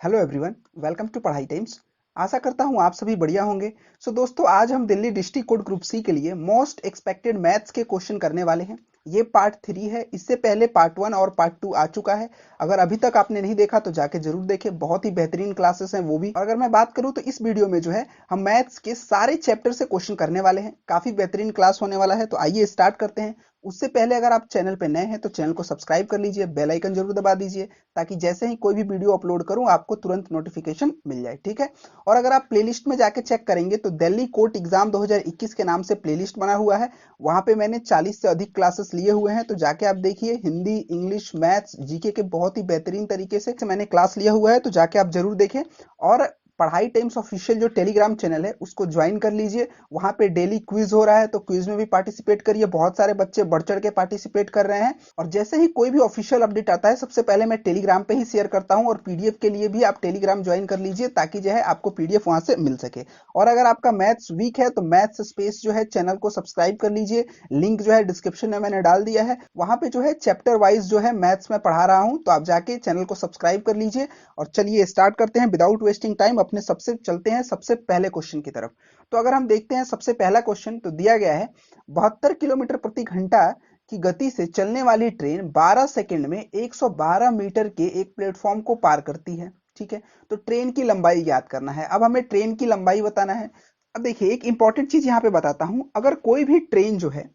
Hello everyone, welcome to Padhai Times. आशा करता हूँ आप सभी बढ़िया होंगे। दोस्तों, आज हम Delhi district code group C के लिए मोस्ट एक्सपेक्टेड मैथ्स के क्वेश्चन करने वाले हैं। ये पार्ट 3 है। इससे पहले पार्ट 1 और पार्ट 2 आ चुका है। अगर अभी तक आपने नहीं देखा तो जाके जरूर देखें, बहुत ही बेहतरीन क्लासेस हैं वो भी। और अगर मैं बात करूँ तो इस वीडियो में जो है हम मैथ्स के सारे चैप्टर से क्वेश्चन करने वाले हैं। काफी बेहतरीन क्लास होने वाला है, तो आइए स्टार्ट करते हैं। उससे पहले अगर आप चैनल पे नए हैं तो चैनल को सब्सक्राइब कर लीजिए, बेल आइकन जरूर दबा दीजिए, ताकि जैसे ही कोई भी वीडियो अपलोड करूं आपको तुरंत नोटिफिकेशन मिल जाए। ठीक है। और अगर आप प्लेलिस्ट में जाके चेक करेंगे तो दिल्ली कोर्ट एग्जाम 2021 के नाम से प्लेलिस्ट बना हुआ है। वहां पे मैंने 40 से अधिक क्लासेस लिए हुए हैं, तो जाके आप देखिए। हिंदी, इंग्लिश, मैथ्स, जीके के बहुत ही बेहतरीन तरीके से मैंने क्लास लिया हुआ है, तो जाके आप जरूर देखें। और पढ़ाई टाइम्स ऑफिशियल जो टेलीग्राम चैनल है उसको ज्वाइन कर लीजिए। वहां पे डेली क्विज हो रहा है, तो क्विज में भी पार्टिसिपेट करिए। बहुत सारे बच्चे बढ़ चढ़ के पार्टिसिपेट कर रहे हैं। और जैसे ही कोई भी ऑफिशियल अपडेट आता है सबसे पहले मैं टेलीग्राम पे ही शेयर करता हूं। और पीडीएफ के लिए भी आप टेलीग्राम ज्वाइन कर लीजिए, ताकि जो है आपको पीडीएफ वहां से मिल सके। और अगर आपका मैथ्स वीक है तो मैथ्स स्पेस जो है चैनल को सब्सक्राइब कर लीजिए। लिंक जो है डिस्क्रिप्शन में मैंने डाल दिया है। वहां पे जो है चैप्टर वाइज जो है मैथ्स में पढ़ा रहा हूं, तो आप जाके चैनल को सब्सक्राइब कर लीजिए। और चलिए स्टार्ट करते हैं विदाउट वेस्टिंग टाइम। अपने सबसे चलते हैं सबसे पहले क्वेश्चन की तरफ। तो अगर हम देखते हैं सबसे पहला क्वेश्चन, तो दिया गया है 72 किलोमीटर प्रति घंटा की गति से चलने वाली ट्रेन 12 सेकंड में 112 मीटर के एक प्लेटफॉर्म को पार करती है। ठीक है। तो ट्रेन की लंबाई ज्ञात करना है। अब हमें ट्रेन की लंबाई बताना है। अब देखिए, एक इंपॉर्टेंट चीज यहां पे बताता हूं। अगर कोई भी ट्रेन जो है,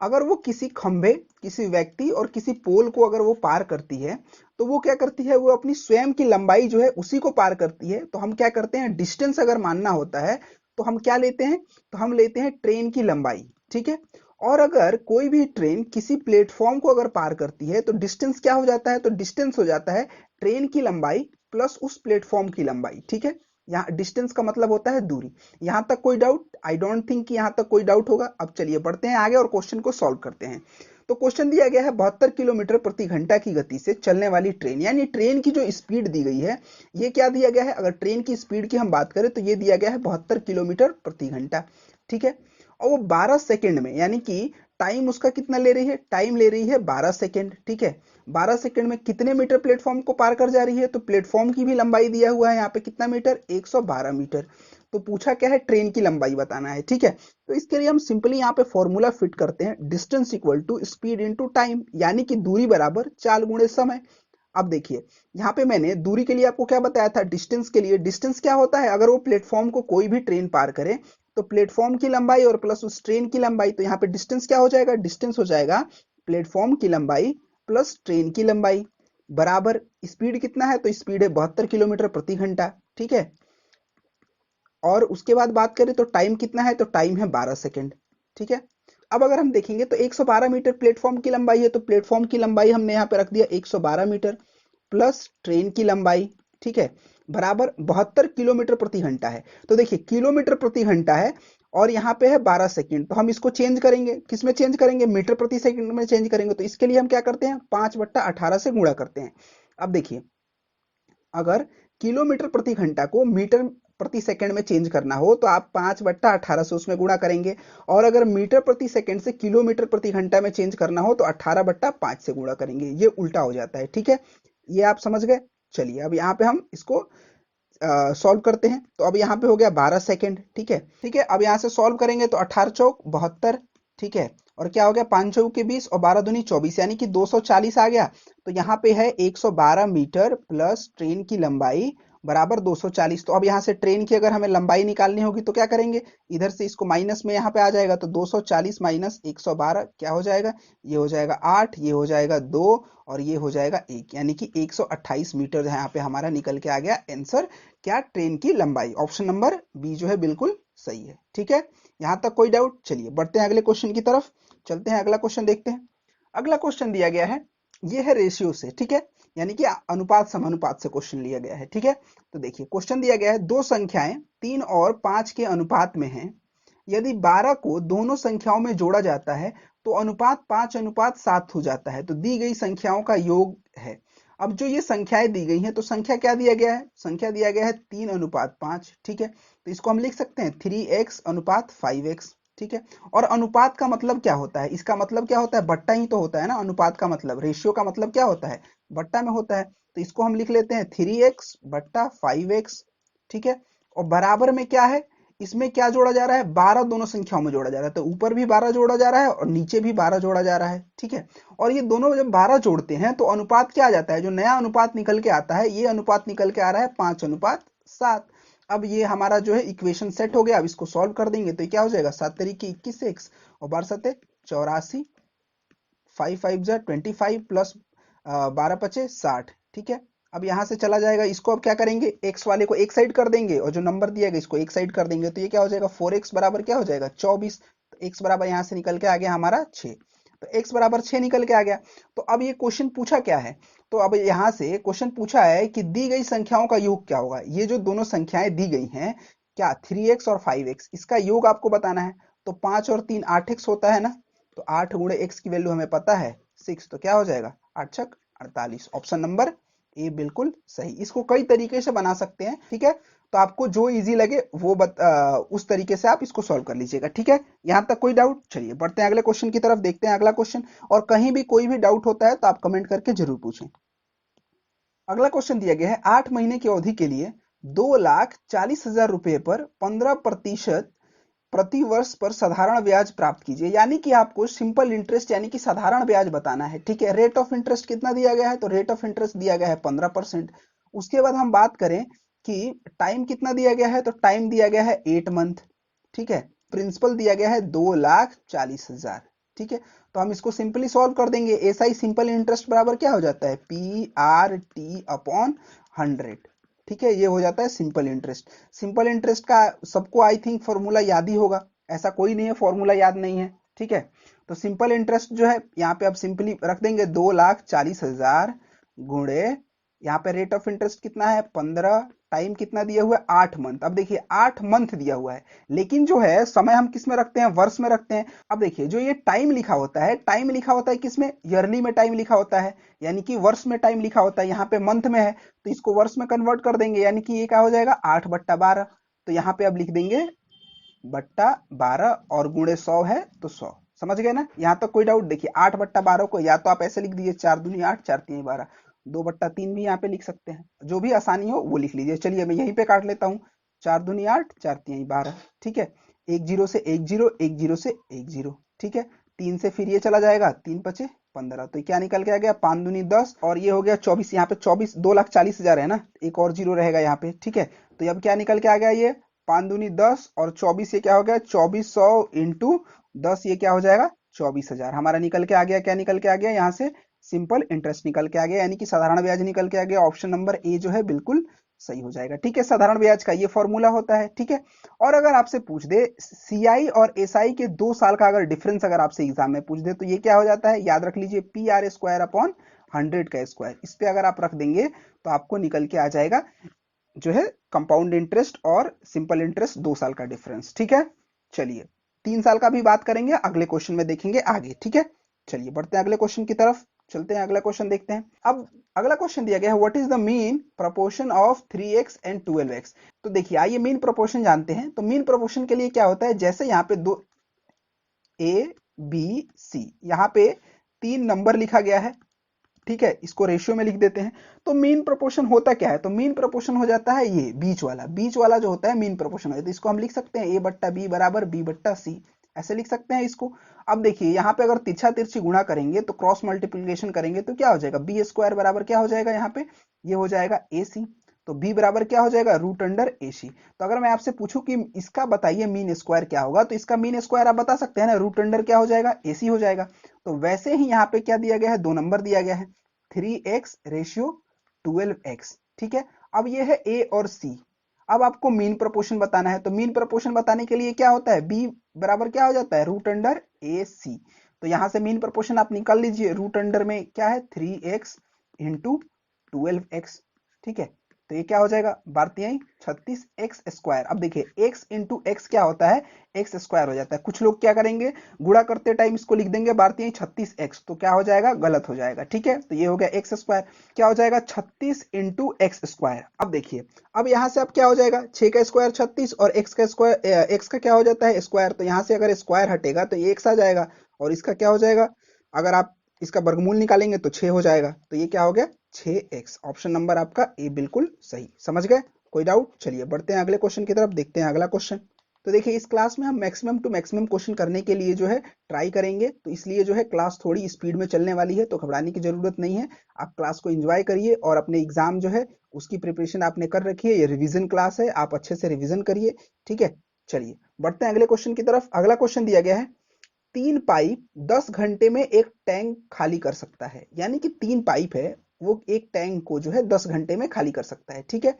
अगर वो किसी खंभे, किसी व्यक्ति और किसी पोल को अगर वो पार करती है, तो वो क्या करती है, वो अपनी स्वयं की लंबाई जो है उसी को पार करती है। तो हम क्या करते हैं, डिस्टेंस अगर मानना होता है तो हम क्या लेते हैं, तो हम लेते हैं ट्रेन की लंबाई। ठीक है। और अगर कोई भी ट्रेन किसी प्लेटफॉर्म को अगर पार करती है तो डिस्टेंस क्या हो जाता है, तो डिस्टेंस हो जाता है ट्रेन की लंबाई प्लस उस प्लेटफॉर्म की लंबाई। ठीक है। यहाँ डिस्टेंस का मतलब होता है दूरी। यहां तक कोई डाउट? आई डोंट थिंक कि यहां तक कोई डाउट होगा। अब चलिए बढ़ते हैं आगे और क्वेश्चन को सॉल्व करते हैं। तो क्वेश्चन दिया गया है 72 किलोमीटर प्रति घंटा की गति से चलने वाली ट्रेन, यानी ट्रेन की जो स्पीड दी गई है, ये क्या दिया गया है, अगर ट्रेन की स्पीड की हम बात करें तो ये दिया गया है 72 किलोमीटर प्रति घंटा। ठीक है। और वो 12 सेकंड में, यानी कि टाइम उसका कितना ले रही है, टाइम ले रही है 12 सेकंड। ठीक है। 12 सेकंड में कितने मीटर प्लेटफॉर्म को पार कर जा रही है, तो प्लेटफॉर्म की भी लंबाई दिया हुआ है यहाँ पे, कितना मीटर, 112 मीटर। तो पूछा क्या है, ट्रेन की लंबाई बताना है। ठीक है। तो इसके लिए हम सिंपली यहाँ पे फॉर्मूला फिट करते हैं, distance equal to speed into time, यानी कि दूरी बराबर चाल गुणे समय। अब देखिए, यहाँ पे मैंने दूरी के लिए आपको क्या बताया था, डिस्टेंस के लिए। डिस्टेंस क्या होता है, अगर वो प्लेटफॉर्म को कोई भी ट्रेन पार करे तो प्लेटफॉर्म की लंबाई और प्लस उस ट्रेन की लंबाई, तो यहाँ पे डिस्टेंस क्या हो जाएगा, डिस्टेंस हो जाएगा प्लेटफॉर्म की लंबाई प्लस ट्रेन की लंबाई बराबर स्पीड कितना है, तो स्पीड है 72 किलोमीटर प्रति घंटा। ठीक है। और उसके बाद बात करें तो टाइम कितना है, तो टाइम है 12 सेकंड। ठीक है। अब अगर हम देखेंगे तो 112 मीटर प्लेटफॉर्म की लंबाई है, तो प्लेटफॉर्म की लंबाई हमने यहाँ पे रख दिया 112 मीटर प्लस ट्रेन की लंबाई। ठीक है। बराबर 72 किलोमीटर प्रति घंटा है। तो देखिए, किलोमीटर प्रति घंटा है और यहाँ पे है 12 सेकंड, तो हम इसको चेंज करेंगे, किस में चेंज करेंगे, मीटर प्रति सेकंड में चेंज करेंगे। तो इसके लिए हम क्या करते हैं, 5/18 से गुणा करते हैं। अब देखिए, अगर किलोमीटर प्रति घंटा को मीटर प्रति सेकंड में चेंज करना हो तो आप 5/18 से उसमें गुणा करेंगे। और अगर मीटर प्रति सेकंड से किलोमीटर प्रति घंटा में चेंज करना हो तो 18/5 से गुणा करेंगे। ये उल्टा हो जाता है। ठीक है। ये आप समझ गए। चलिए अब यहाँ पे हम इसको सॉल्व करते हैं। तो अब यहाँ पे हो गया 12 सेकंड। ठीक है। ठीक है। अब यहाँ से सॉल्व करेंगे तो 18 चौक 72। ठीक है। और क्या हो गया, 5 चौक के 20 और 12 दूनी 24, यानी कि 240 आ गया। तो यहाँ पे है 112 मीटर प्लस ट्रेन की लंबाई बराबर 240। तो अब यहाँ से ट्रेन की अगर हमें लंबाई निकालनी होगी तो क्या करेंगे, इधर से इसको माइनस में यहाँ पे आ जाएगा। तो 240 माइनस 112 क्या हो जाएगा, ये हो जाएगा 8, ये हो जाएगा 2 और ये हो जाएगा 1, यानी कि 128 मीटर यहाँ पे हमारा निकल के आ गया आंसर। क्या, ट्रेन की लंबाई। ऑप्शन नंबर बी जो है बिल्कुल सही है। ठीक है। यहां तक कोई डाउट? चलिए बढ़ते हैं अगले क्वेश्चन की तरफ। चलते हैं, अगला क्वेश्चन देखते हैं। अगला क्वेश्चन दिया गया है, ये है रेशियो से। ठीक है। यानी कि अनुपात समानुपात से क्वेश्चन लिया गया है। ठीक है। तो देखिए, क्वेश्चन दिया गया है, दो संख्याएं 3 और 5 के अनुपात में हैं। यदि 12 को दोनों संख्याओं में जोड़ा जाता है तो अनुपात 5:7 हो जाता है। तो दी गई संख्याओं का योग है। अब जो ये संख्याएं दी गई हैं, तो संख्या क्या दिया गया है, संख्या दिया गया है 3:5। ठीक है। तो इसको हम लिख सकते हैं 3x/5x। ठीक है। और अनुपात का मतलब क्या होता है, इसका मतलब क्या होता है, बट्टा ही तो होता है ना। अनुपात का मतलब, रेशियो का मतलब क्या होता है, बट्टा में होता है, तो इसको हम लिख लेते हैं 3x बट्टा 5x। ठीक है, और बराबर में क्या है, इसमें क्या जोड़ा जा रहा है, 12 दोनों संख्याओं में जोड़ा जा रहा है, तो ऊपर भी 12 जोड़ा जा रहा है और नीचे भी 12 जोड़ा जा रहा है। ठीक है, और ये दोनों जब 12 जोड़ते हैं तो अनुपात क्या आ जाता है, जो नया अनुपात निकल के आता है, ये अनुपात निकल के आ रहा है 5:7। अब ये हमारा जो है इक्वेशन सेट हो गया। अब इसको सॉल्व कर देंगे तो ये क्या हो जाएगा, 7 तरीके 21x और 12 सते 84, 5 5 जा 25 प्लस 12 पचे 60। ठीक है, अब यहां से चला जाएगा, इसको अब क्या करेंगे, x वाले को एक साइड कर देंगे और जो नंबर दिया गया इसको एक साइड कर देंगे, तो ये क्या हो जाएगा 4x बराबर क्या हो जाएगा 24। तो x बराबर यहां से निकल के आ गया हमारा 6। तो x बराबर 6 निकल के आ गया। तो अब ये क्वेश्चन पूछा क्या है, तो अब यहां से क्वेश्चन पूछा है कि दी गई संख्याओं का योग क्या होगा। ये जो दोनों संख्याएं दी गई हैं क्या 3x और 5x, इसका योग आपको बताना है। तो 5 और 3 8x होता है ना, तो 8 गुणे x की वैल्यू हमें पता है 6, तो क्या हो जाएगा 8 छक 48। ऑप्शन नंबर ए बिल्कुल सही। इसको कई तरीके से बना सकते हैं। ठीक है, तो आपको जो इजी लगे वो उस तरीके से आप इसको सॉल्व कर लीजिएगा। ठीक है, यहां तक कोई डाउट? चलिए बढ़ते हैं अगले क्वेश्चन की तरफ, देखते हैं अगला क्वेश्चन। और कहीं भी कोई भी डाउट होता है तो आप कमेंट करके जरूर पूछें। अगला क्वेश्चन दिया गया है 8 महीने की अवधि के लिए 2,40,000 रुपए पर 15% प्रति वर्ष पर साधारण ब्याज प्राप्त कीजिए। यानी कि आपको सिंपल इंटरेस्ट यानी कि साधारण ब्याज बताना है। ठीक है, रेट ऑफ इंटरेस्ट कितना दिया गया है, तो रेट ऑफ इंटरेस्ट दिया गया है 15%। उसके बाद हम बात करें कि टाइम कितना दिया गया है, तो टाइम दिया गया है 8 मंथ। ठीक है, प्रिंसिपल दिया गया है 2,40,000। ठीक है, तो हम इसको सिंपली सॉल्व कर देंगे। एसआई सिंपल इंटरेस्ट बराबर क्या हो जाता है, PRT/100। ठीक है, ये हो जाता है सिंपल इंटरेस्ट। सिंपल इंटरेस्ट का सबको आई थिंक फॉर्मूला याद ही होगा, ऐसा कोई नहीं है फॉर्मूला याद नहीं है। ठीक है, तो सिंपल इंटरेस्ट जो है यहाँ पे आप सिंपली रख देंगे 2,40,000 गुणे यहाँ पे रेट ऑफ इंटरेस्ट कितना है 15, टाइम कितना दिया हुआ है 8 मंथ। अब देखिए 8 मंथ दिया हुआ है, लेकिन जो है समय हम किस में रखते हैं, वर्ष में रखते हैं। अब देखिए जो ये टाइम लिखा होता है, टाइम लिखा होता है किसमें, ईयरली में टाइम लिखा होता है, यानी कि वर्ष में टाइम लिखा होता है। यहाँ पे मंथ में है तो इसको वर्ष में कन्वर्ट कर देंगे, यानी कि ये क्या हो जाएगा 8/12। तो यहाँ पे अब लिख देंगे बट्टा 12 और गुणे 100 है तो 100। समझ गए ना, यहाँ तक कोई डाउट? देखिए 8/12 को या तो आप ऐसे लिख दीजिए 4 दूनी 8 4 तीन 12, 2/3 भी यहाँ पे लिख सकते हैं, जो भी आसानी हो वो लिख लीजिए। चलिए मैं यहीं पे काट लेता हूँ, 4 दूनी 8 4 तीन 12। ठीक है, एक जीरो से एक जीरो, एक जीरो से एक जीरो। ठीक है, 3 से फिर ये चला जाएगा, 3 पचे 15, तो क्या निकल के आ गया 5 दूनी 10 और ये हो गया 24। यहाँ पे 24 2,40,000 है ना, एक और जीरो रहेगा यहाँ पे। ठीक है, तो अब क्या निकल के आ गया, ये 5 दूनी 10 और 24 ये क्या हो गया 2400 इंटू 10, ये क्या हो जाएगा 24,000 हमारा निकल के आ गया। क्या निकल के आ गया यहाँ से, सिंपल इंटरेस्ट निकल के आ गया, यानी कि साधारण ब्याज निकल के आ गया। ऑप्शन नंबर ए जो है बिल्कुल सही हो जाएगा। ठीक है, साधारण ब्याज का ये फॉर्मूला होता है। ठीक है, और अगर आपसे पूछ दे सीआई और एसआई के 2 साल का अगर डिफरेंस अगर आपसे एग्जाम में पूछ दे तो ये क्या हो जाता है, याद रख लीजिए PR² अपॉन 100 का स्क्वायर। इस पे अगर आप रख देंगे तो आपको निकल के आ जाएगा जो है कंपाउंड इंटरेस्ट और सिंपल इंटरेस्ट 2 साल का डिफरेंस। ठीक है, चलिए 3 साल का भी बात करेंगे अगले क्वेश्चन में, देखेंगे आगे। ठीक है, चलिए बढ़ते हैं अगले क्वेश्चन की तरफ, चलते हैं अगला क्वेश्चन देखते हैं। अब अगला क्वेश्चन दिया गया है what is the mean proportion of 3x and 12x। तो देखिए आइए मीन प्रोपोर्शन जानते हैं। तो मीन प्रोपोर्शन के लिए क्या होता है, जैसे यहाँ पे दो A B C, यहाँ पे 3 नंबर लिखा गया है। ठीक है, इसको रेशियो में लिख देते हैं। तो मीन प्रोपोर्शन होता क्या है, तो मीन प्रोपोर्शन हो जाता है ये बीच वाला, बीच वाला जो होता है मीन प्रोपोर्शन है। तो इसको हम लिख सकते हैं A/B बराबर B/C, ऐसे लिख सकते हैं इसको। अब देखिए यहाँ पे अगर तिरछा तिरछी गुणा करेंगे तो क्रॉस मल्टीप्लिकेशन करेंगे तो क्या हो जाएगा, B² बराबर क्या हो जाएगा, यहाँ पे ये हो जाएगा AC। तो B बराबर क्या हो जाएगा, √AC। तो अगर मैं आपसे पूछूं कि इसका बताइए मीन स्क्वायर क्या होगा, तो इसका मीन स्क्वायर आप बता सकते हैं ना, √अंडर क्या हो जाएगा, AC हो जाएगा। तो वैसे ही यहाँ पे क्या दिया गया है, 2 नंबर दिया गया है 3x/12x। ठीक है, अब ये है A और C। अब आपको मीन प्रोपोर्शन बताना है, तो मीन प्रोपोर्शन बताने के लिए क्या होता है, B बराबर क्या हो जाता है, √AC। तो यहां से मीन प्रोपोर्शन आप निकाल लीजिए, √अंडर में क्या है 3x/12x। ठीक है, तो ये क्या हो जाएगा, 36x²। अब देखिए x इंटू एक्स क्या होता है, x² हो जाता है। कुछ लोग क्या करेंगे, गुणा करते टाइम इसको लिख देंगे 36x, तो क्या हो जाएगा, गलत हो जाएगा। ठीक है, तो ये हो गया x², क्या हो जाएगा 36 इंटू x²। अब देखिए अब यहाँ से अब क्या हो जाएगा, 6 का स्क्वायर 36 और x का स्क्वायर, x का क्या हो जाता है स्क्वायर, तो यहाँ से अगर स्क्वायर हटेगा तो ये x आ जाएगा और इसका क्या हो जाएगा, अगर आप इसका वर्गमूल निकालेंगे तो 6 हो जाएगा। तो ये क्या हो गया 6x। ऑप्शन नंबर आपका ए बिल्कुल सही। समझ गए? कोई डाउट? चलिए बढ़ते हैं अगले क्वेश्चन की तरफ, देखते हैं अगला क्वेश्चन। तो देखिए इस क्लास में हम मैक्सिमम टू मैक्सिमम क्वेश्चन करने के लिए जो है ट्राई करेंगे, तो इसलिए जो है क्लास थोड़ी स्पीड में चलने वाली है, तो घबराने की जरूरत नहीं है। आप क्लास को एंजॉय करिए और अपने एग्जाम जो है उसकी प्रिपरेशन आपने कर रखी है, ये रिवीजन क्लास है, आप अच्छे से रिवीजन करिए। ठीक है, चलिए बढ़ते हैं अगले क्वेश्चन की तरफ। अगला क्वेश्चन दिया गया है 3 पाइप 10 घंटे में एक टैंक खाली कर सकता है। यानी कि 3 पाइप है, वो एक टैंक को जो है 10 घंटे में खाली कर सकता है। ठीक है,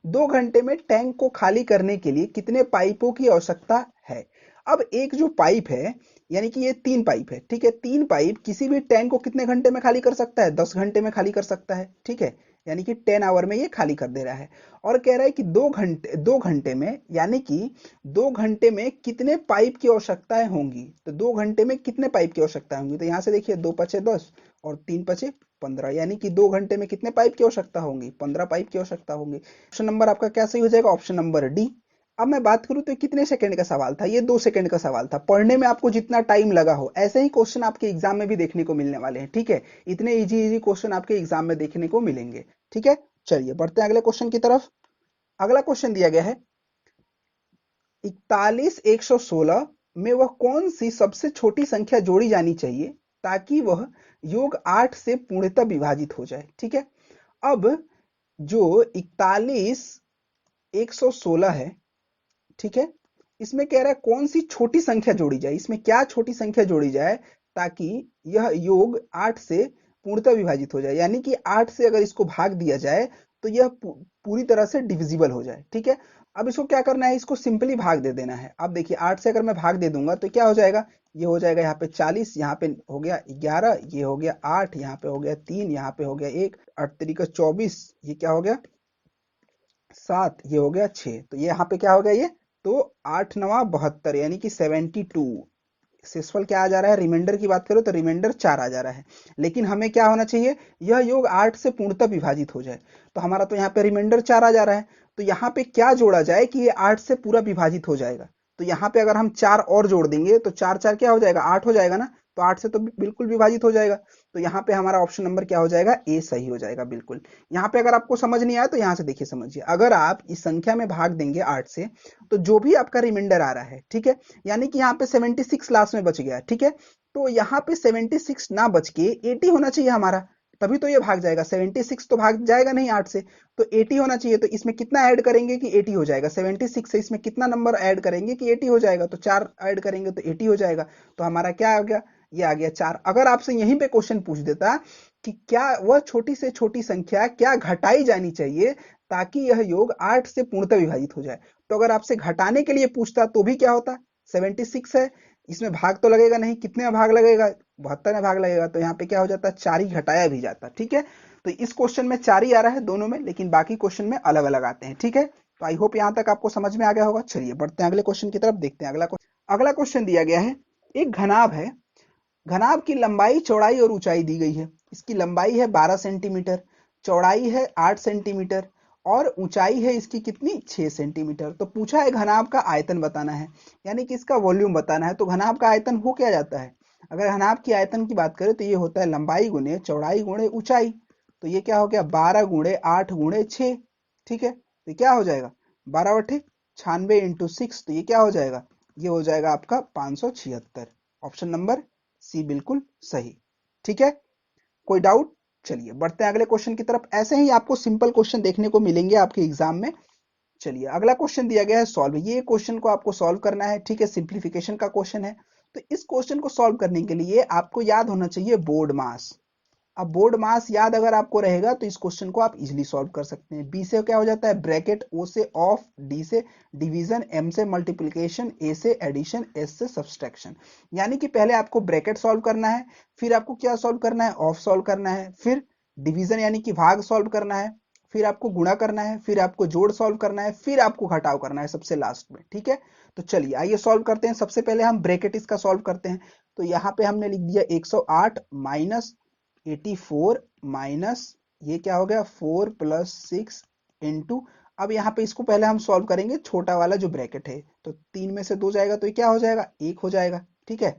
2 घंटे में टैंक को खाली करने के लिए कितने पाइपों की आवश्यकता है? अब एक जो पाइप है, यानी कि ये 3 पाइप है, ठीक है, 3 पाइप किसी भी टैंक को कितने घंटे में खाली कर सकता है? 10 घंटे में खाली कर सकता है। ठीक है, यानी कि 10 आवर में ये खाली कर दे रहा है। और कह रहा है कि 2 घंटे में, यानी कि 2 घंटे में कितने पाइप की आवश्यकताएं होंगी? तो 2 घंटे में कितने पाइप की आवश्यकता होंगी? तो यहां से देखिए 2 पचे 10 और 3 पचे 15, यानी कि 2 घंटे में कितने पाइप की आवश्यकता होंगी? 15 पाइप की आवश्यकता होंगी। ऑप्शन नंबर आपका क्या सही हो जाएगा? Option number D. अब मैं बात करूं तो कितने सेकंड का सवाल था? ये 2 सेकंड का सवाल था। पढ़ने में आपको जितना टाइम लगा हो, ऐसे ही क्वेश्चन आपके एग्जाम में भी देखने को मिलने वाले हैं। ठीक है, इतने इजी इजी क्वेश्चन आपके एग्जाम में देखने को मिलेंगे। ठीक है, चलिए बढ़ते हैं अगले क्वेश्चन की तरफ। अगला क्वेश्चन दिया गया है 41,116 में वह कौन सी सबसे छोटी संख्या जोड़ी जानी चाहिए ताकि वह योग 8 से पूर्णतः विभाजित हो जाए? ठीक है, अब जो 41,116 है, ठीक है, इसमें कह रहा है कौन सी छोटी संख्या जोड़ी जाए। इसमें क्या छोटी संख्या जोड़ी जाए ताकि यह योग 8 से पूर्णतः विभाजित हो जाए? यानी कि 8 से अगर इसको भाग दिया जाए तो यह पूरी तरह से डिविजिबल हो जाए। ठीक है, अब इसको क्या करना है? इसको सिंपली भाग दे देना है। अब देखिए 8 से अगर मैं भाग दे दूंगा तो क्या हो जाएगा? ये हो जाएगा यहाँ पे 40, यहाँ पे हो गया 11, ये हो गया 8, यहाँ पे हो गया 3, यहाँ पे हो गया 1, 8 तरीका 24, ये क्या हो गया 7, ये हो गया 6, तो ये यहाँ पे क्या हो गया ये? तो 8 9 72, यानी कि 72। शेषफल क्या आ जा रहा है? रिमाइंडर की बात करो तो रिमाइंडर 4 आ जा रहा है। लेकिन हमें क्या होना चाहिए? यह योग 8 से पूर्णतः विभाजित हो जाए। तो हमारा तो यहाँ पे रिमाइंडर 4 आ जा रहा है, तो यहाँ पे क्या जोड़ा जाए कि ये 8 से पूरा विभाजित हो जाएगा? तो यहाँ पे अगर हम 4 और जोड़ देंगे तो 4 4 क्या हो जाएगा? 8 हो जाएगा ना, तो 8 से तो बिल्कुल विभाजित हो जाएगा। तो यहाँ पे हमारा ऑप्शन नंबर क्या हो जाएगा? ए सही हो जाएगा बिल्कुल। यहाँ पे अगर आपको समझ नहीं आया तो यहाँ से देखिए समझिए, अगर आप इस संख्या में भाग देंगे 8 से, तो जो भी आपका रिमाइंडर आ रहा है, ठीक है, यानी कि यहाँ पे 76 लास्ट में बच गया। ठीक है, तो यहाँ पे 76 ना बच के 80 होना चाहिए हमारा, तभी तो ये भाग जाएगा। 76 तो भाग जाएगा नहीं 8 से, तो 80 होना चाहिए। तो इसमें कितना ऐड करेंगे कि 80 हो जाएगा? 76 से इसमें कितना नंबर ऐड करेंगे कि 80 हो जाएगा? तो 4 ऐड करेंगे तो 80 हो जाएगा। तो हमारा क्या आ गया? ये आ गया 4। अगर आपसे यहीं पे क्वेश्चन पूछ देता कि क्या वह छोटी से छोटी संख्या क्या घटाई जानी चाहिए ताकि यह योग 8 से पूर्णतः विभाजित हो जाए, तो अगर आपसे घटाने के लिए पूछता तो भी क्या होता? 76 है, इसमें भाग तो लगेगा नहीं, कितने में भाग लगेगा? 72 में भाग लगेगा, तो यहाँ पे क्या हो जाता? 4 ही घटाया भी जाता। ठीक है, तो इस क्वेश्चन में 4 ही आ रहा है दोनों में, लेकिन बाकी क्वेश्चन में अलग अलग आते हैं। ठीक है, तो आई होप यहाँ तक आपको समझ में आ गया होगा। चलिए बढ़ते हैं अगले क्वेश्चन की तरफ, देखते हैं अगला क्वेश्चन। अगला क्वेश्चन दिया गया है एक घनाभ है, घनाभ की लंबाई, चौड़ाई और ऊंचाई दी गई है। इसकी लंबाई है 12 सेंटीमीटर, चौड़ाई है 8 सेंटीमीटर और ऊंचाई है इसकी कितनी? 6 सेंटीमीटर। तो पूछा है घनाभ का आयतन बताना है, यानी कि इसका वॉल्यूम बताना है। तो घनाभ का आयतन हो क्या जाता है? अगर घनाभ की आयतन की बात करें तो ये होता है लंबाई गुणे चौड़ाई गुणे ऊंचाई। तो ये क्या हो गया? 12 गुणे 8 गुणे 6। ठीक है, तो क्या हो जाएगा? 12 बटे 96 इंटू 6, तो ये क्या हो जाएगा? ये हो जाएगा आपका 576। ऑप्शन नंबर सी बिल्कुल सही। ठीक है, कोई डाउट? चलिए बढ़ते हैं अगले क्वेश्चन की तरफ। ऐसे ही आपको सिंपल क्वेश्चन देखने को मिलेंगे आपके एग्जाम में। चलिए अगला क्वेश्चन दिया गया है सॉल्व। ये क्वेश्चन को आपको सॉल्व करना है। ठीक है, सिंप्लीफिकेशन का क्वेश्चन है। तो इस क्वेश्चन को सॉल्व करने के लिए आपको याद होना चाहिए बोर्ड मास। अब बोर्ड मास याद अगर आपको रहेगा तो इस क्वेश्चन को आप इजीली सॉल्व कर सकते हैं। बी से क्या हो जाता है? ब्रैकेट, ओ से ऑफ, डी से डिवीजन, एम से मल्टीप्लिकेशन, ए से एडिशन, एस से सब्सट्रैक्शन। यानी कि पहले आपको ब्रैकेट सॉल्व करना है, फिर आपको क्या सॉल्व करना है? ऑफ सॉल्व करना है, फिर डिवीजन यानी कि भाग सॉल्व करना है, फिर आपको गुणा करना है, फिर आपको जोड़ सॉल्व करना है, फिर आपको घटाव करना है सबसे लास्ट में। ठीक है, तो चलिए आइए सॉल्व करते हैं। सबसे पहले हम ब्रैकेट इसका सॉल्व करते हैं। तो यहाँ पे हमने लिख दिया 108 माइनस 84 माइनस ये क्या हो गया? 4 प्लस 6 इंटू, अब यहाँ पे इसको पहले हम सॉल्व करेंगे छोटा वाला जो ब्रैकेट है, तो 3 में से 2 जाएगा तो ये क्या हो जाएगा? 1 हो जाएगा। ठीक है,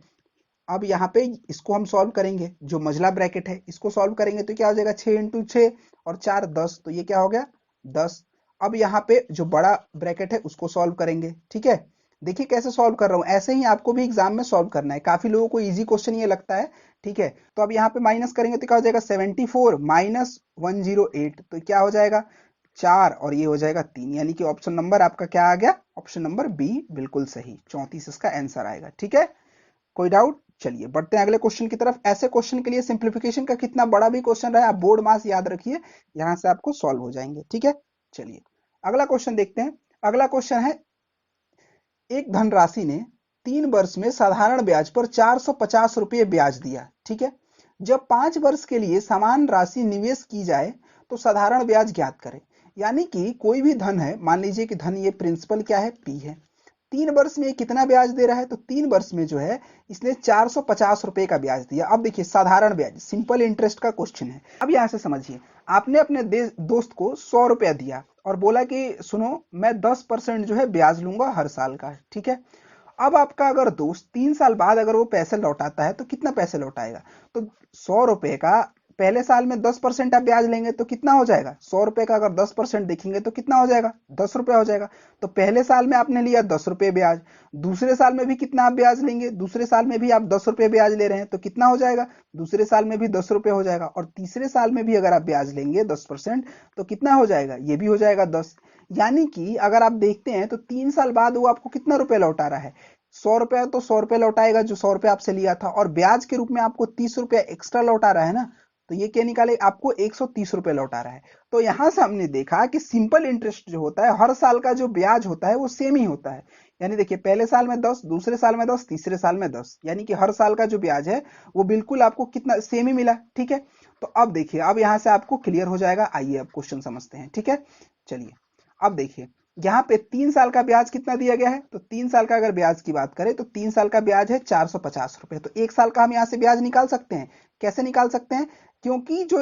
अब यहाँ पे इसको हम सॉल्व करेंगे, जो मझला ब्रैकेट है इसको सॉल्व करेंगे तो क्या हो जाएगा, 6 इंटू 6 और 4 10, तो ये क्या हो गया 10। अब यहाँ पे जो बड़ा ब्रैकेट है उसको सॉल्व करेंगे। ठीक है, देखिए कैसे सॉल्व कर रहा हूँ, ऐसे ही आपको भी एग्जाम में सॉल्व करना है, काफी लोगों को इजी क्वेश्चन ये लगता है। ठीक है, तो अब यहाँ पे माइनस करेंगे तो क्या हो जाएगा, 74 माइनस 108, तो क्या हो जाएगा 4 और ये हो जाएगा 3, यानी कि ऑप्शन नंबर आपका क्या आ गया, ऑप्शन नंबर बी बिल्कुल सही, 34 इसका आंसर आएगा। ठीक है, कोई डाउट? चलिए बढ़ते हैं अगले क्वेश्चन की तरफ। ऐसे क्वेश्चन के लिए सिंप्लीफिकेशन का कितना बड़ा भी क्वेश्चन रहे, आप बोर्ड मास याद रखिए, यहां से आपको सॉल्व हो जाएंगे। ठीक है, चलिए अगला क्वेश्चन देखते हैं। अगला क्वेश्चन है, एक धनराशि ने 3 वर्ष में साधारण ब्याज पर 450 रुपये ब्याज दिया। ठीक है, जब 5 वर्ष के लिए समान राशि निवेश की जाए तो साधारण ब्याज ज्ञात करें। यानी कि कोई भी धन है, मान लीजिए कि धन ये प्रिंसिपल क्या है, पी है, 3 वर्ष में कितना ब्याज दे रहा है, तो 3 वर्ष में जो है इसने 450 रुपए का ब्याज दिया। अब देखिए साधारण ब्याज, सिंपल इंटरेस्ट का क्वेश्चन है। अब यहां से समझिए, आपने अपने दोस्त को 100 रुपया दिया और बोला कि सुनो मैं 10% जो है ब्याज लूंगा हर साल का। ठीक है, अब आपका अगर दोस्त 3 साल बाद अगर वो पैसे लौटाता है तो कितना पैसे लौटाएगा, तो 100 रुपए का पहले साल में 10% आप ब्याज लेंगे तो कितना हो जाएगा, 100 रुपए का अगर 10% देखेंगे तो कितना हो जाएगा, 10 रुपया हो जाएगा। तो पहले साल में आपने लिया 10 रुपये ब्याज, दूसरे साल में भी कितना आप ब्याज लेंगे, दूसरे साल में भी आप 10 रुपये ब्याज ले रहे हैं तो कितना हो जाएगा, दूसरे साल में भी 10 रुपये हो जाएगा, और तीसरे साल में भी अगर आप ब्याज लेंगे 10% तो कितना हो जाएगा, ये भी हो जाएगा 10। यानी कि अगर आप देखते हैं तो 3 साल बाद वो आपको कितना रुपए लौटा रहा है, 100 रुपया, तो 100 रुपये लौटाएगा जो 100 रुपये आपसे लिया था, और ब्याज के रूप में आपको 30 रुपया एक्स्ट्रा लौटा रहा है ना, तो ये क्या निकाले, आपको 130 रुपये लौटा रहा है। तो यहां से हमने देखा कि सिंपल इंटरेस्ट जो होता है, हर साल का जो ब्याज होता है वो सेम ही होता है। यानी देखिए पहले साल में 10, दूसरे साल में 10, तीसरे साल में 10, यानी कि हर साल का जो ब्याज है वो बिल्कुल आपको कितना सेम ही मिला। ठीक है, तो अब देखिए, अब यहां से आपको क्लियर हो जाएगा। आइए अब क्वेश्चन समझते हैं। ठीक है, चलिए अब देखिए, यहाँ पे 3 साल का ब्याज कितना दिया गया है, तो 3 साल का अगर ब्याज की बात करें तो 3 साल का ब्याज है 450 रुपए, तो 1 साल का हम यहाँ से ब्याज निकाल सकते हैं। कैसे निकाल सकते हैं, क्योंकि जो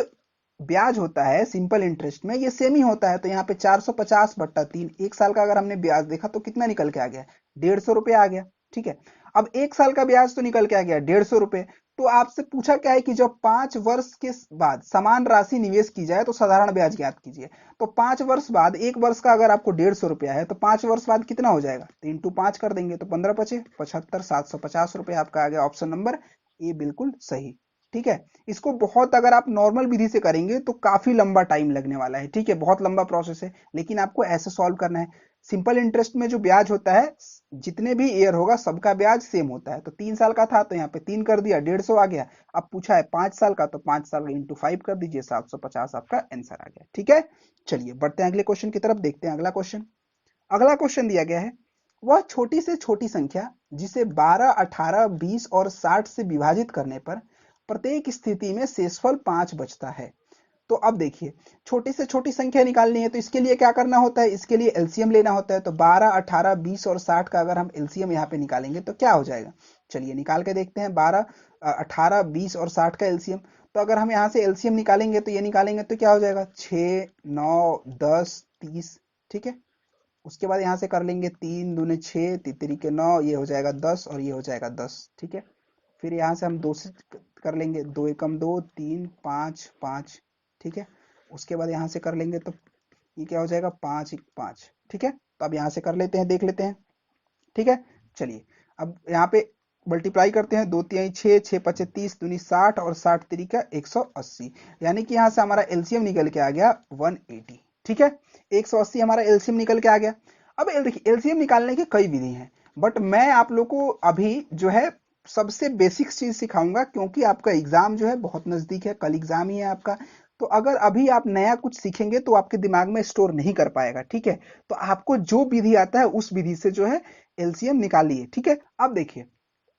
ब्याज होता है सिंपल इंटरेस्ट में ये सेम ही होता है, तो यहाँ पे 450/3, 1 साल का अगर हमने ब्याज देखा तो कितना निकल के आ गया, 150 रुपये आ गया। ठीक है, अब 1 साल का ब्याज तो निकल के आ गया 150 रुपये, तो आपसे पूछा क्या है कि जब 5 वर्ष के बाद समान राशि निवेश की जाए तो साधारण ब्याज ज्ञात कीजिए। तो 5 वर्ष बाद, 1 वर्ष का अगर आपको 150 रुपया है तो 5 वर्ष बाद कितना हो जाएगा, तो इंटू 5 कर देंगे तो 15 बचे 75, 750 रुपये आपका आ गया ऑप्शन नंबर ए बिल्कुल सही। ठीक है, इसको बहुत अगर आप नॉर्मल विधि से करेंगे तो काफी लंबा टाइम लगने वाला है। ठीक है, बहुत लंबा प्रोसेस है, लेकिन आपको ऐसे सॉल्व करना है। सिंपल इंटरेस्ट में जो ब्याज होता है, जितने भी ईयर होगा सबका ब्याज सेम होता है। तो 3 साल का था तो यहाँ पे 3 कर दिया, 150 आ गया। अब पूछा है 5 साल का, तो 5 साल का इंटू 5 कर दीजिए, 750 आपका आंसर आ गया। ठीक है, चलिए बढ़ते हैं अगले क्वेश्चन की तरफ, देखते हैं अगला क्वेश्चन। अगला क्वेश्चन दिया गया है, वह छोटी से छोटी संख्या जिसे 12, 18, 20 और 60 से विभाजित करने पर प्रत्येक स्थिति में शेषफल 5 बचता है। तो अब देखिए, छोटी से छोटी संख्या निकालनी है तो इसके लिए क्या करना होता है, इसके लिए एलसीएम लेना होता है। तो 12, 18, 20 और 60 का अगर हम एलसीएम यहाँ पे निकालेंगे तो क्या हो जाएगा, चलिए निकाल के देखते हैं। 12, 18, 20 और 60 का एलसीएम, तो अगर हम यहाँ से एलसीएम निकालेंगे तो ये निकालेंगे तो क्या हो जाएगा, 6, 9, 10, 30। ठीक है, उसके बाद यहाँ से कर लेंगे 3 दूने 6, तितरी के 9, ये हो जाएगा 10 और ये हो जाएगा 10। ठीक है, फिर यहाँ से हम 2 से कर लेंगे, 2 एकम 2, 3, 5, 5। ठीक है, उसके बाद यहाँ से कर लेंगे तो ये क्या हो जाएगा, 5, 1, 5। ठीक है, तो अब यहाँ से कर लेते हैं, देख लेते हैं। ठीक है, चलिए अब यहाँ पे मल्टीप्लाई करते हैं, 2 तिहाई 6, 6 पचे 30, दूनी 60 और 60 तिरिका 180, यानी कि यहाँ से हमारा एलसीएम निकल के आ गया 180। ठीक है, 180 हमारा एलसीएम निकल के आ गया। अब देखिए एलसीएम निकालने की कई विधि हैं, बट मैं आप लोग को अभी जो है सबसे बेसिक चीज सिखाऊंगा, क्योंकि आपका एग्जाम जो है बहुत नजदीक है, कल एग्जाम ही है आपका। तो अगर अभी आप नया कुछ सीखेंगे तो आपके दिमाग में स्टोर नहीं कर पाएगा। ठीक है, तो आपको जो विधि आता है उस विधि से जो है एलसीएम निकालिए। ठीक है, अब देखिए,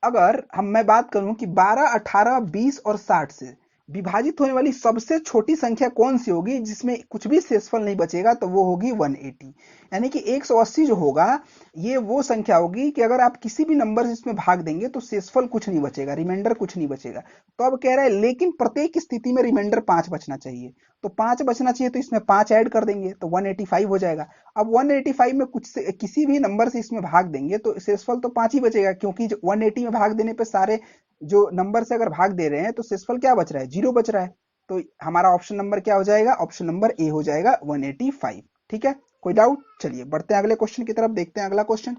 अगर मैं बात करूं कि 12, 18, 20 और 60 से विभाजित होने वाली सबसे छोटी संख्या कौन सी होगी जिसमें कुछ भी शेषफल नहीं बचेगा, तो वो होगी 180। यानी कि 180 जो होगा ये वो संख्या होगी कि अगर आप किसी भी नंबर से इसमें भाग देंगे तो शेषफल कुछ नहीं बचेगा, रिमाइंडर कुछ नहीं बचेगा। तो अब कह रहा है लेकिन प्रत्येक स्थिति में रिमाइंडर 5 बचना चाहिए, तो 5 बचना चाहिए तो इसमें 5 ऐड कर देंगे तो 185 हो जाएगा। अब 185 में कुछ से किसी भी नंबर से इसमें भाग देंगे तो शेषफल तो 5 ही बचेगा, क्योंकि 180 में भाग देने पे सारे जो नंबर से अगर भाग दे रहे हैं तो शेषफल क्या बच रहा है, 0 बच रहा है। तो हमारा ऑप्शन नंबर क्या हो जाएगा, ऑप्शन नंबर ए हो जाएगा 185। ठीक है, कोई डाउट? चलिए बढ़ते हैं अगले क्वेश्चन की तरफ, देखते हैं अगला क्वेश्चन।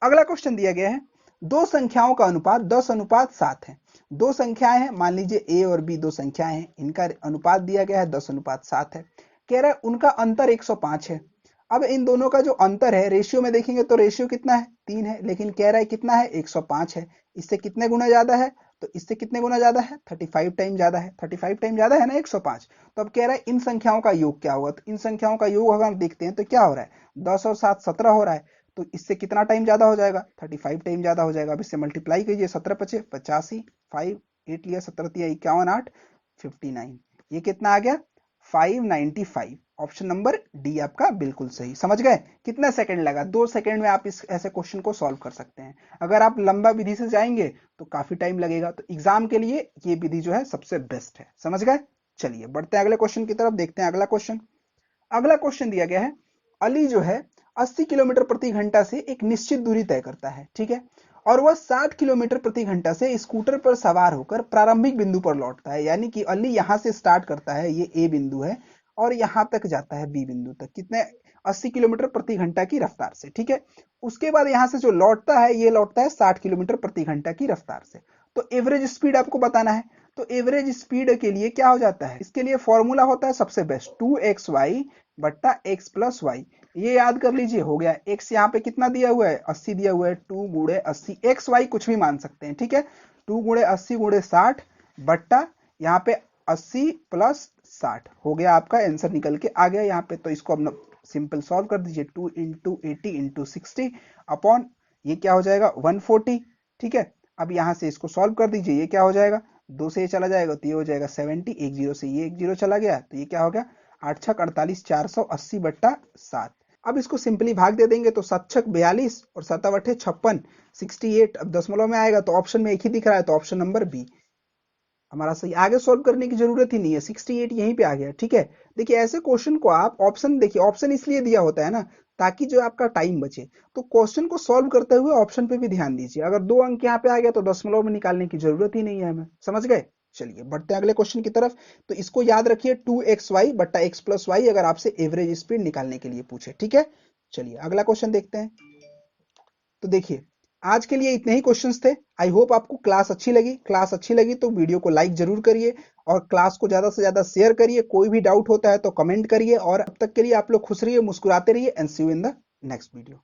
अगला क्वेश्चन दिया गया है, दो संख्याओं का अनुपात 10:7 है। दो संख्याएं हैं, मान लीजिए ए और बी दो संख्याएं हैं, इनका अनुपात दिया गया है 10:7 है। कह रहा है उनका अंतर 105 है। अब इन दोनों का जो अंतर है, रेशियो में देखेंगे तो रेशियो कितना है, 3 है, लेकिन कह रहा है कितना है, 105 है। इससे कितने गुना ज्यादा है, तो इससे कितने गुना ज्यादा है, 35 टाइम ज्यादा है। 35 टाइम ज्यादा है ना 105। तो अब कह रहा है इन संख्याओं का योग क्या होगा, तो इन संख्याओं का योग अगर हम देखते हैं तो क्या हो रहा है, 10 और 7 17 हो रहा है। तो इससे कितना टाइम ज्यादा हो जाएगा, 35 टाइम ज्यादा हो जाएगा। अब इससे मल्टीप्लाई कीजिए, 17 पचे 85, 5 8 लिया, 17 तिया 51, 8 59, ये कितना आ गया 595। ऑप्शन नंबर डी आपका बिल्कुल सही। समझ गए? कितना सेकंड लगा, 2 सेकंड में आप इस ऐसे क्वेश्चन को सॉल्व कर सकते हैं। अगर आप लंबा विधि से जाएंगे तो काफी टाइम लगेगा। तो एग्जाम के लिए ये विधि जो है सबसे बेस्ट है। समझ गए? चलिए बढ़ते हैं अगले क्वेश्चन की तरफ, देखते हैं अगला क्वेश्चन। अगला क्वेश्चन दिया गया है, अली जो है 80 किलोमीटर प्रति घंटा से एक निश्चित दूरी तय करता है, ठीक है, और वह 60 किलोमीटर प्रति घंटा से स्कूटर पर सवार होकर प्रारंभिक बिंदु पर लौटता है। यानी कि अली यहां से स्टार्ट करता है, ये ए बिंदु है, और यहां तक जाता है बी बिंदु तक, कितने 80 किलोमीटर प्रति घंटा की रफ्तार से। ठीक है, उसके बाद यहां से जो लौटता है, ये लौटता है 60 किलोमीटर प्रति घंटा की रफ्तार से। तो एवरेज स्पीड आपको बताना है। तो एवरेज स्पीड के लिए क्या हो जाता है, इसके लिए फॉर्मूला होता है सबसे बेस्ट 2xy बट्टा x प्लस वाई। ये याद कर लीजिए, हो गया। x यहाँ पे कितना दिया हुआ है, 80 दिया हुआ है, 2 गुणे 80, एक्स वाई कुछ भी मान सकते हैं। ठीक है, 2 गुणे 80 गुणे 60 बट्टा यहाँ पे 80 प्लस 60, हो गया आपका आंसर निकल के आ गया यहाँ पे। तो इसको अपना सिंपल सॉल्व कर दीजिए, 2 इंटू 80 इंटू 60 अपॉन ये क्या हो जाएगा 140। ठीक है, अब यहाँ से इसको सॉल्व कर दीजिए, ये क्या हो जाएगा, 2 से ये चला जाएगा तो ये हो जाएगा 70, एक जीरो से ये एक जीरो चला गया तो ये क्या हो गया 8 छक 48, 480 बट्टा 7। अब इसको सिंपली भाग दे देंगे तो 7 छक 42 और 7 अठे 56, 68। अब दशमलव में आएगा तो ऑप्शन में एक ही दिख रहा है, तो ऑप्शन नंबर बी हमारा सही। आगे सॉल्व करने की जरूरत ही नहीं है, 68 यहीं पे आ गया। ठीक है, देखिए ऐसे क्वेश्चन को आप ऑप्शन, देखिए ऑप्शन इसलिए दिया होता है ना ताकि जो आपका टाइम बचे। तो क्वेश्चन को सॉल्व करते हुए ऑप्शन पे भी ध्यान दीजिए। अगर 2 अंक यहाँ पे आ गया तो दशमलव में निकालने की जरूरत ही नहीं है हमें। समझ गए? चलिए बढ़ते हैं अगले क्वेश्चन की तरफ। तो इसको याद रखिए 2xy बट्टा x प्लस वाई, अगर आपसे एवरेज स्पीड निकालने के लिए पूछे। ठीक है, चलिए अगला क्वेश्चन देखते हैं। तो देखिए आज के लिए इतने ही क्वेश्चंस थे। आई होप आपको क्लास अच्छी लगी। क्लास अच्छी लगी तो वीडियो को लाइक जरूर करिए और क्लास को ज्यादा से ज्यादा शेयर करिए। कोई भी डाउट होता है तो कमेंट करिए, और अब तक के लिए आप लोग खुश रहिए, मुस्कुराते रहिए, and see you in the next video.